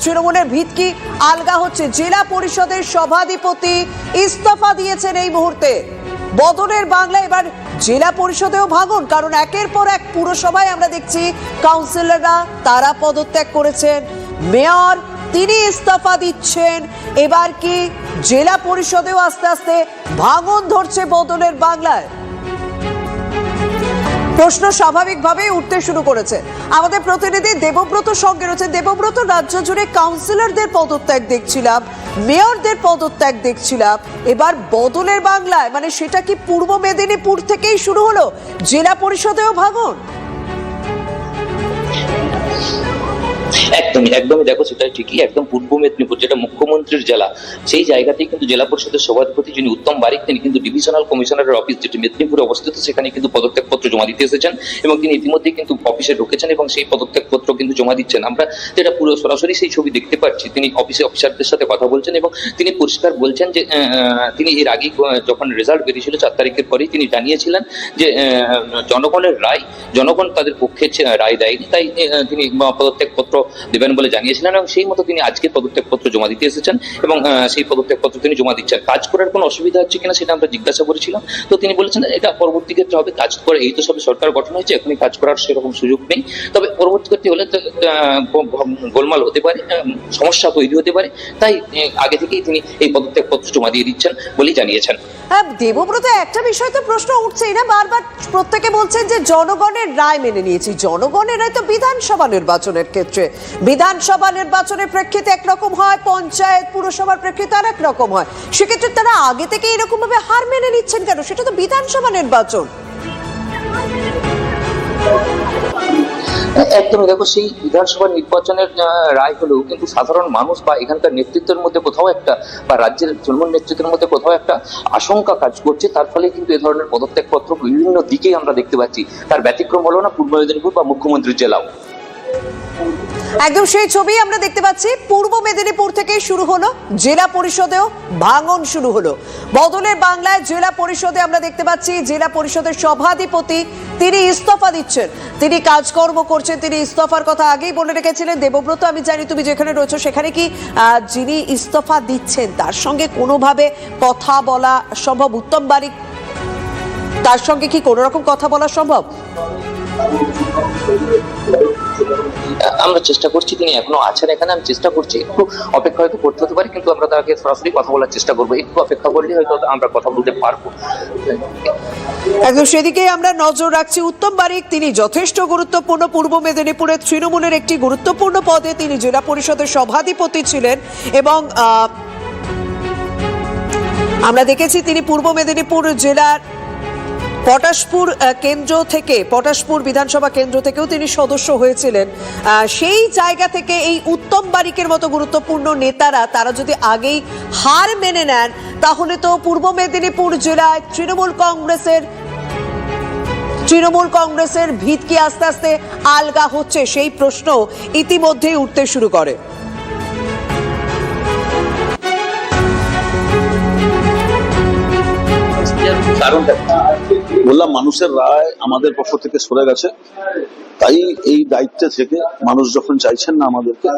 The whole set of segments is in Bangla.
তৃণমূলের ভিত কি আলগা হচ্ছে। জেলা পরিষদের সভাধিপতি ইস্তফা দিয়েছেন এই মুহূর্তে। বদলের বাংলা এবার জেলা পরিষদেও ভাঙন, কারণ একের পর এক পুরসভায় আমরা দেখছি কাউন্সিলররা তারা পদত্যাগ করেছেন, মেয়র তিনি ইস্তফা দিচ্ছেন। এবার কি জেলা পরিষদেও আস্তে আস্তে ভাঙন ধরছে বদলের বাংলায়? প্রশ্ন স্বাভাবিকভাবেই উঠতে শুরু করেছে। আমাদের প্রতিনিধি দেবব্রত সঙ্গে রয়েছে। দেবব্রত, রাজ্য জুড়ে কাউন্সিলরদের পদত্যাগ দেখছিলাম, মেয়রদের পদত্যাগ দেখছিলাম, এবার বদলের বাংলায় মানে সেটা কি পূর্ব মেদিনীপুর থেকেই শুরু হলো? জেলা পরিষদেও ভাঙন? একদমই দেখো, সেটা ঠিকই। একদম পূর্ব মেদিনীপুর, যেটা মুখ্যমন্ত্রীর জেলা, সেই জায়গাতেই কিন্তু জেলা পরিষদের সভাধিপতি যিনি উত্তম বারিক, তিনি কিন্তু ডিভিশনাল কমিশনারের অফিস যেটি মেদিনীপুরে অবস্থিত সেখানে কিন্তু পদত্যাগ পত্র জমা দিতে এসেছেন এবং তিনি ইতিমধ্যেই কিন্তু অফিসে ঢুকেছেন এবং সেই পদত্যাগ পত্র কিন্তু জমা দিচ্ছেন। আমরা যেটা পুরো সরাসরি সেই ছবি দেখতে পাচ্ছি, তিনি অফিসারদের সাথে কথা বলছেন এবং তিনি পরিষ্কার বলছেন যে তিনি এর আগে যখন রেজাল্ট বেরিয়েছিল 4 তারিখের পরেই তিনি জানিয়েছিলেন যে জনগণের রায়, জনগণ তাদের পক্ষে রায় দেয়নি, তাই তিনি পদত্যাগ পত্র দেবেন বলে জানিয়েছিলেন এবং সেই মতো তিনি আজকে পদত্যাগ পত্র জমা দিতে এসেছেন এবং সেই পদত্যাগ পত্র তিনি জমা দিচ্ছেন। কাজ করার কোনো অসুবিধা হচ্ছে কিনা সেটা আমরা জিজ্ঞাসা করেছিলাম, তো তিনি বলেছেন এটা পরবর্তী ক্ষেত্রে হবে। কাজ করে এই তো সবে সরকার গঠন হয়েছে, এখনই কাজ করার সেরকম সুযোগ নেই, তবে পরবর্তী ক্ষেত্রে হলে গোলমাল হতে পারে, সমস্যা তৈরি হতে পারে, তাই আগে থেকেই তিনি এই পদত্যাগ পত্র জমা দিয়ে দিচ্ছেন বলেই জানিয়েছেন। হ্যাঁ দেবব্রত, একটা বিষয় তো প্রশ্ন উঠছেই না, বারবার প্রত্যেকে বলছেন যে জনগণের রায় মেনে নিয়েছি। জনগণের রায় তো বিধানসভা নির্বাচনের ক্ষেত্রে, বিধানসভা নির্বাচনের প্রেক্ষিতে একরকম হয়, পঞ্চায়েত পুরসভার প্রেক্ষিতে আর একরকম হয়। সেক্ষেত্রে তারা আগে থেকে এরকম ভাবে হার মেনে নিচ্ছেন কেন? সেটা তো বিধানসভা নির্বাচন। একদমই দেখো, সেই বিধানসভা নির্বাচনের রায় হলেও কিন্তু সাধারণ মানুষ বা এখানকার নেতৃত্বের মধ্যে কোথাও একটা, বা রাজ্যের তৃণমূল নেতৃত্বের মধ্যে কোথাও একটা আশঙ্কা কাজ করছে। তার ফলে কিন্তু এ ধরনের পদত্যাগ পত্র বিভিন্ন দিকেই আমরা দেখতে পাচ্ছি। তার ব্যতিক্রম হলো না পূর্ব মেদিনীপুর বা মুখ্যমন্ত্রীর জেলাও। একদম সেই ছবি আমরা দেখতে পাচ্ছি। পূর্ব মেদিনীপুর থেকে শুরু হলো, জেলা পরিষদেও ভাঙন শুরু হলো। বদলের বাংলায় জেলা পরিষদে আমরা দেখতে পাচ্ছি জেলা পরিষদের সভাধিপতি তিনি ইস্তফা দিচ্ছেন, তিনি কাজকর্ম করছেন, তিনি ইস্তফার কথা আগেই বলে রেখেছিলেন। দেবব্রত, আমি জানি তুমি যেখানে রয়েছো সেখানে কি যিনি ইস্তফা দিচ্ছেন তার সঙ্গে কোনোভাবে কথা বলা সম্ভব? উত্তম বারিক, তার সঙ্গে কি কোনো রকম কথা বলা সম্ভব? আমরা চেষ্টা করছি, তিনি এখনো আছেন এখানে, আমি চেষ্টা করছি, একটু অপেক্ষা হয়তো করতে হতে পারে, কিন্তু আমরা তাকে সরাসরি কথা বলার চেষ্টা করবো। একটু অপেক্ষা করলে হয়তো আমরা কথা বলতে পারবো। একদম সেদিকে আমরা নজর রাখছি। উত্তম বারিক তিনি যথেষ্ট গুরুত্বপূর্ণ, পূর্ব মেদিনীপুরের তৃণমূলের একটি গুরুত্বপূর্ণ পদে তিনি জেলা পরিষদের সভাধিপতি ছিলেন এবং আমরা দেখেছি তিনি পূর্ব মেদিনীপুর জেলার পটাশপুর কেন্দ্র থেকে, পটাশপুর বিধানসভা কেন্দ্র থেকেও তিনি সদস্য হয়েছিলেন। সেই জায়গা থেকে এই উত্তম বারিকের মতো গুরুত্বপূর্ণ নেতারা তারা যদি আগেই হার মেনে নেন, তাহলে তো পূর্ব মেদিনীপুর জেলায় তৃণমূল কংগ্রেসের ভিত কি আস্তে আস্তে আলগা হচ্ছে, সেই প্রশ্ন ইতিমধ্যেই উঠতে শুরু করে। বললাম, মানুষের রায় আমাদের পক্ষ থেকে সরে গেছে, তাই এই দায়িত্বে থেকে মানুষ যখন চাইছেন না আমাদেরকে,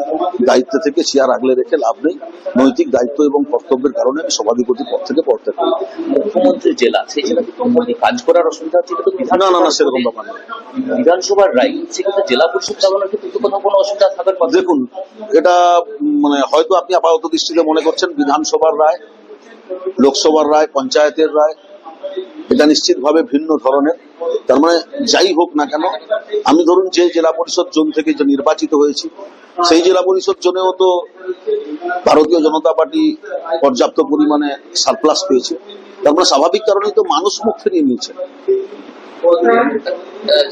দায়িত্ব থেকে চেয়ার আগলে রেখে লাভ নেই। নৈতিক দায়িত্ব এবং কর্তব্যের কারণে সভাধিপতি পদ থেকে পদত্যাগ করি। মুখ্যমন্ত্রীর জেলা, সেই জেলা কাজ করার অসুবিধা হচ্ছে, না সেরকম ব্যাপার না। বিধানসভার রায়, সেক্ষেত্রে জেলা পরিষদ চালানোর ক্ষেত্রে কোনো অসুবিধা থাকার কথা। দেখুন, এটা মানে হয়তো আপনি আপাতত দৃষ্টিতে মনে করছেন বিধানসভার রায়, লোকসভার রায়, পঞ্চায়েতের রায়, এটা নিশ্চিতভাবে ভিন্ন ধরনের। তার মানে যাই হোক না কেন, আমি ধরুন যে জেলা পরিষদ জোন থেকে যে নির্বাচিত হয়েছি, সেই জেলা পরিষদ জোনেও তো ভারতীয় জনতা পার্টি পর্যাপ্ত পরিমাণে সারপ্লাস পেয়েছে। তার মানে স্বাভাবিক কারণেই তো মানুষ মুখ ফিরিয়ে নিয়েছে।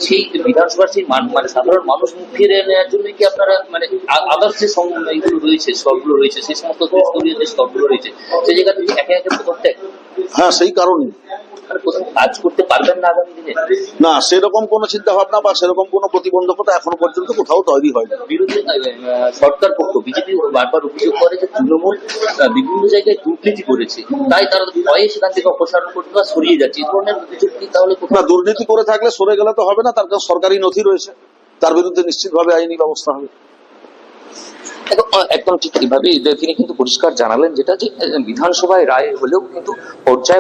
সেই বিধানসভার সেই মানে সাধারণ মানুষ মুখ ফিরিয়ে নেওয়ার জন্য কি আপনারা মানে আদার্স যে এইগুলো রয়েছে, স্তরগুলো রয়েছে, সেই সমস্ত স্তরীয় যে স্তরগুলো রয়েছে, সেই জায়গা থেকে একে একে পদত্যাগ? হ্যাঁ, সেই কারণে কাজ করতে পারবেন না আগামী দিনে? না, সেরকম কোন চিন্তা ভাবনা বা সেরকম কোন প্রতিবন্ধকতা এখনো পর্যন্ত কোথাও তৈরি হয়নি। বিরোধী সরকার পক্ষ বিজেপি বারবার অভিযোগ করে যে তৃণমূল বিভিন্ন জায়গায় দুর্নীতি করেছে, তাই তারা ভয়ে সেখান থেকে অপসারণ করতে বা সরিয়ে যাচ্ছে। এই ধরনের অভিযোগ কি তাহলে? না, দুর্নীতি করে থাকলে সরে গেলে তো হবে না, তার কাছে সরকারি নথি রয়েছে, তার বিরুদ্ধে নিশ্চিতভাবে আইনি ব্যবস্থা হবে। একদম ঠিক এইভাবে তিনি কিন্তু পরিষ্কার জানালেন, যেটা যে বিধানসভায় রায় হলেও কিন্তু পর্যায়ে